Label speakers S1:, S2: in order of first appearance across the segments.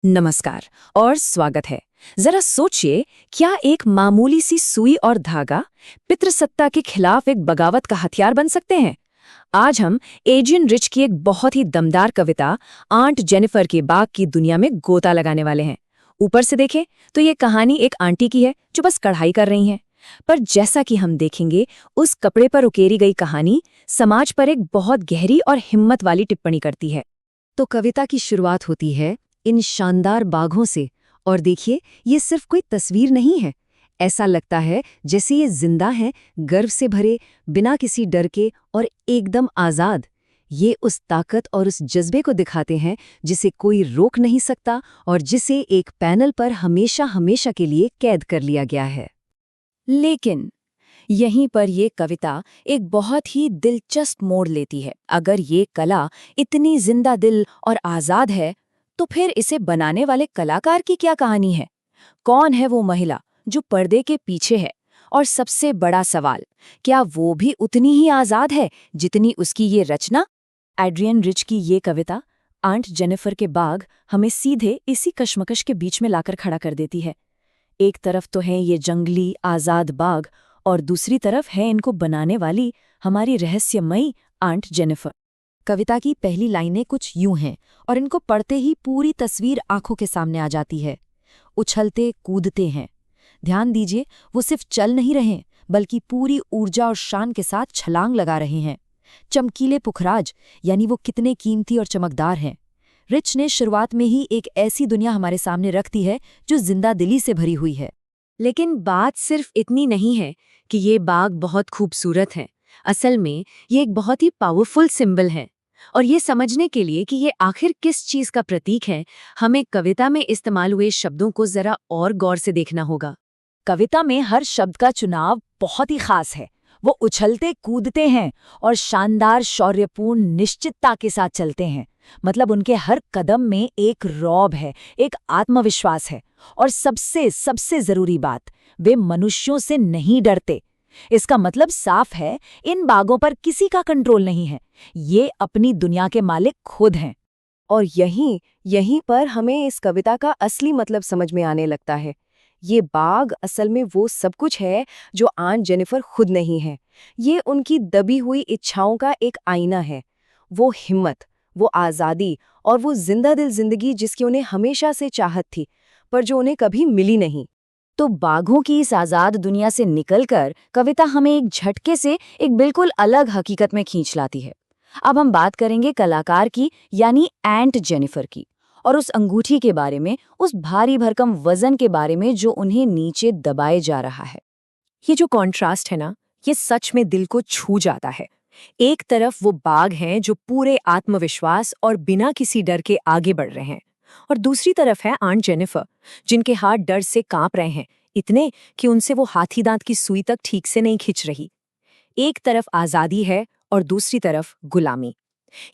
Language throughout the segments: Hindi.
S1: नमस्कार और स्वागत है। जरा सोचिए, क्या एक मामूली सी सुई और धागा पितृसत्ता के खिलाफ एक बगावत का हथियार बन सकते हैं। आज हम एड्रियन रिच की एक बहुत ही दमदार कविता आंट जेनिफर के बाग की दुनिया में गोता लगाने वाले हैं। ऊपर से देखें तो ये कहानी एक आंटी की है जो बस कढ़ाई कर रही हैं, पर जैसा कि हम देखेंगे, उस कपड़े पर उकेरी गई कहानी समाज पर एक बहुत गहरी और हिम्मत वाली टिप्पणी करती है। तो कविता की शुरुआत होती है इन शानदार बाघों से, और देखिए, ये सिर्फ कोई तस्वीर नहीं है। ऐसा लगता है जैसे ये जिंदा हैं, गर्व से भरे, बिना किसी डर के और एकदम आज़ाद। ये उस ताकत और उस जज्बे को दिखाते हैं जिसे कोई रोक नहीं सकता और जिसे एक पैनल पर हमेशा हमेशा के लिए कैद कर लिया गया है। लेकिन यहीं पर ये कविता एक बहुत ही दिलचस्प मोड़ लेती है। अगर ये कला इतनी जिंदा दिल और आज़ाद है, तो फिर इसे बनाने वाले कलाकार की क्या कहानी है? कौन है वो महिला जो पर्दे के पीछे है? और सबसे बड़ा सवाल, क्या वो भी उतनी ही आज़ाद है जितनी उसकी ये रचना? एड्रियन रिच की ये कविता आंट जेनिफर के बाग हमें सीधे इसी कश्मकश के बीच में लाकर खड़ा कर देती है। एक तरफ तो है ये जंगली आज़ाद बाग, और दूसरी तरफ है इनको बनाने वाली हमारी रहस्यमयी आंट जेनिफर। कविता की पहली लाइनें कुछ यूं हैं, और इनको पढ़ते ही पूरी तस्वीर आंखों के सामने आ जाती है। उछलते कूदते हैं। ध्यान दीजिए, वो सिर्फ चल नहीं रहे, बल्कि पूरी ऊर्जा और शान के साथ छलांग लगा रहे हैं। चमकीले पुखराज, यानी वो कितने कीमती और चमकदार हैं। रिच ने शुरुआत में ही एक ऐसी दुनिया हमारे सामने रख दी है जो जिंदा दिली से भरी हुई है। लेकिन बात सिर्फ इतनी नहीं है कि ये बाग बहुत खूबसूरत है। असल में ये एक बहुत ही पावरफुल सिंबल है, और ये समझने के लिए कि ये आखिर किस चीज का प्रतीक है, हमें कविता में इस्तेमाल हुए शब्दों को जरा और गौर से देखना होगा। कविता में हर शब्द का चुनाव बहुत ही खास है। वो उछलते कूदते हैं और शानदार शौर्यपूर्ण निश्चितता के साथ चलते हैं। मतलब उनके हर कदम में एक रौब है, एक आत्मविश्वास है, और सबसे सबसे जरूरी बात, वे मनुष्यों से नहीं डरते। इसका मतलब साफ है, इन बागों पर किसी का कंट्रोल नहीं है। ये अपनी दुनिया के मालिक खुद हैं। और यहीं पर हमें इस कविता का असली मतलब समझ में आने लगता है। ये बाग असल में वो सब कुछ है जो आंट जेनिफर खुद नहीं है। ये उनकी दबी हुई इच्छाओं का एक आईना है। वो हिम्मत, वो आज़ादी और वो जिंदा दिल जिंदगी जिसकी उन्हें हमेशा से चाहत थी, पर जो उन्हें कभी मिली नहीं। तो बाघों की इस आज़ाद दुनिया से निकलकर कविता हमें एक झटके से एक बिल्कुल अलग हकीकत में खींच लाती है। अब हम बात करेंगे कलाकार की, यानी आंट जेनिफर की, और उस अंगूठी के बारे में, उस भारी भरकम वजन के बारे में जो उन्हें नीचे दबाए जा रहा है। ये जो कॉन्ट्रास्ट है ना, ये सच में दिल को छू जाता है। एक तरफ वो बाघ हैं जो पूरे आत्मविश्वास और बिना किसी डर के आगे बढ़ रहे हैं, और दूसरी तरफ है आंट जेनिफर, जिनके हाथ डर से कांप रहे हैं, इतने कि उनसे वो हाथी दांत की सुई तक ठीक से नहीं खिंच रही। एक तरफ आज़ादी है और दूसरी तरफ गुलामी।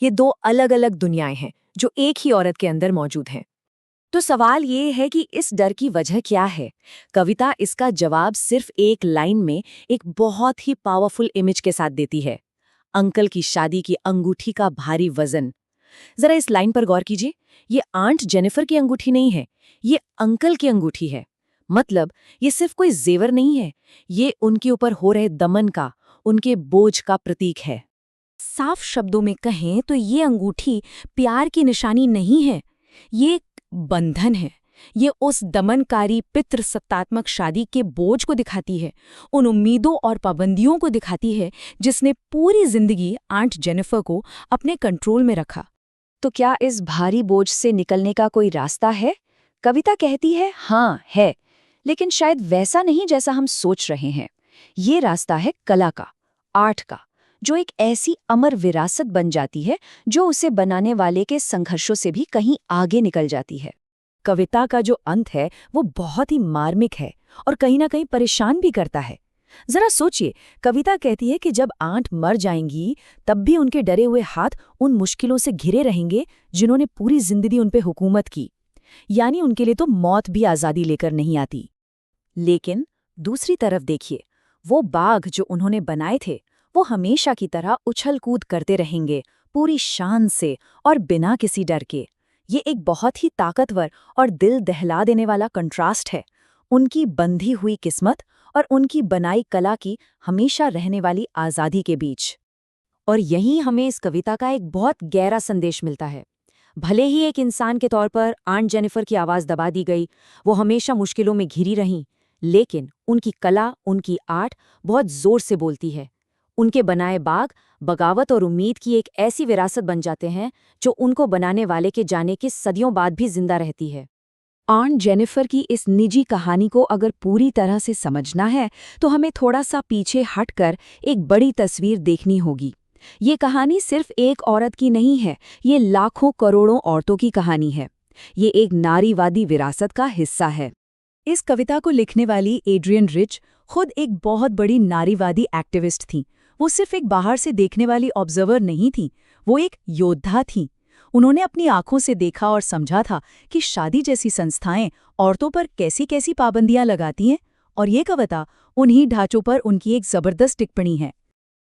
S1: ये दो अलग अलग दुनियाएं हैं जो एक ही औरत के अंदर मौजूद हैं। तो सवाल ये है कि इस डर की वजह क्या है? कविता इसका जवाब सिर्फ एक लाइन में एक बहुत ही पावरफुल इमेज के साथ देती है। अंकल की शादी की अंगूठी का भारी वजन। जरा इस लाइन पर गौर कीजिए। ये आंट जेनिफर की अंगूठी नहीं है, ये अंकल की अंगूठी है। मतलब ये सिर्फ कोई जेवर नहीं है, ये उनके ऊपर हो रहे दमन का, उनके बोझ का प्रतीक है। साफ शब्दों में कहें तो ये अंगूठी प्यार की निशानी नहीं है, ये एक बंधन है। ये उस दमनकारी पितृसत्तात्मक शादी के बोझ को दिखाती है, उन उम्मीदों और पाबंदियों को दिखाती है जिसने पूरी जिंदगी आंट जेनिफर को अपने कंट्रोल में रखा। तो क्या इस भारी बोझ से निकलने का कोई रास्ता है? कविता कहती है हाँ है, लेकिन शायद वैसा नहीं जैसा हम सोच रहे हैं। ये रास्ता है कला का, आर्ट का, जो एक ऐसी अमर विरासत बन जाती है जो उसे बनाने वाले के संघर्षों से भी कहीं आगे निकल जाती है। कविता का जो अंत है वो बहुत ही मार्मिक है और कहीं ना कहीं परेशान भी करता है। जरा सोचिए, कविता कहती है कि जब आंट मर जाएंगी तब भी उनके डरे हुए हाथ उन मुश्किलों से घिरे रहेंगे जिन्होंने पूरी जिंदगी उन पे हुकूमत की। यानी उनके लिए तो मौत भी आज़ादी लेकर नहीं आती। लेकिन दूसरी तरफ देखिए, वो बाघ जो उन्होंने बनाए थे वो हमेशा की तरह उछल कूद करते रहेंगे, पूरी शान से और बिना किसी डर के। ये एक बहुत ही ताकतवर और दिल दहला देने वाला कंट्रास्ट है, उनकी बंधी हुई किस्मत और उनकी बनाई कला की हमेशा रहने वाली आज़ादी के बीच। और यहीं हमें इस कविता का एक बहुत गहरा संदेश मिलता है। भले ही एक इंसान के तौर पर आंट जेनिफर की आवाज़ दबा दी गई, वो हमेशा मुश्किलों में घिरी रहीं, लेकिन उनकी कला, उनकी आर्ट बहुत ज़ोर से बोलती है। उनके बनाए बाग बगावत और उम्मीद की एक ऐसी विरासत बन जाते हैं जो उनको बनाने वाले के जाने के सदियों बाद भी जिंदा रहती है। आंट जेनिफर की इस निजी कहानी को अगर पूरी तरह से समझना है तो हमें थोड़ा सा पीछे हटकर एक बड़ी तस्वीर देखनी होगी। ये कहानी सिर्फ एक औरत की नहीं है, ये लाखों करोड़ों औरतों की कहानी है। ये एक नारीवादी विरासत का हिस्सा है। इस कविता को लिखने वाली एड्रियन रिच खुद एक बहुत बड़ी नारीवादी एक्टिविस्ट थी। वो सिर्फ एक बाहर से देखने वाली ऑब्जर्वर नहीं थी, वो एक योद्धा थी। उन्होंने अपनी आंखों से देखा और समझा था कि शादी जैसी संस्थाएं औरतों पर कैसी कैसी पाबंदियां लगाती हैं, और ये कविता उन्हीं ढांचों पर उनकी एक जबरदस्त टिप्पणी है।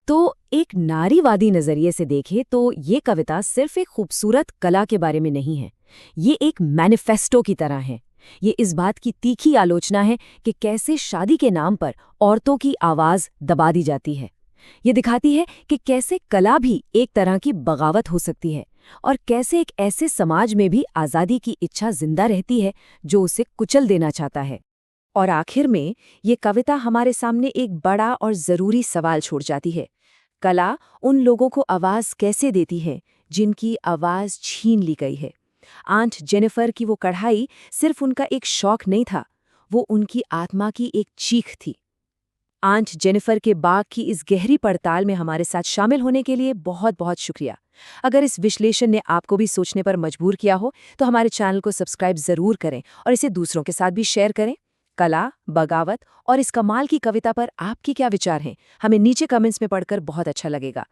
S1: तो एक नारीवादी नजरिए से देखें तो ये कविता सिर्फ एक खूबसूरत कला के बारे में नहीं है, ये एक मैनिफेस्टो की तरह है। ये इस बात की तीखी आलोचना है कि कैसे शादी के नाम पर औरतों की आवाज़ दबा दी जाती है। ये दिखाती है कि कैसे कला भी एक तरह की बगावत हो सकती है और कैसे एक ऐसे समाज में भी आज़ादी की इच्छा जिंदा रहती है जो उसे कुचल देना चाहता है। और आखिर में ये कविता हमारे सामने एक बड़ा और ज़रूरी सवाल छोड़ जाती है। कला उन लोगों को आवाज़ कैसे देती है जिनकी आवाज़ छीन ली गई है। आंट जेनिफर की वो कढ़ाई सिर्फ उनका एक शौक नहीं था, वो उनकी आत्मा की एक चीख थी। आंट जेनिफर के बाग की इस गहरी पड़ताल में हमारे साथ शामिल होने के लिए बहुत बहुत शुक्रिया। अगर इस विश्लेषण ने आपको भी सोचने पर मजबूर किया हो तो हमारे चैनल को सब्सक्राइब ज़रूर करें और इसे दूसरों के साथ भी शेयर करें। कला, बगावत और इस कमाल की कविता पर आपके क्या विचार हैं? हमें नीचे कमेंट्स में पढ़कर बहुत अच्छा लगेगा।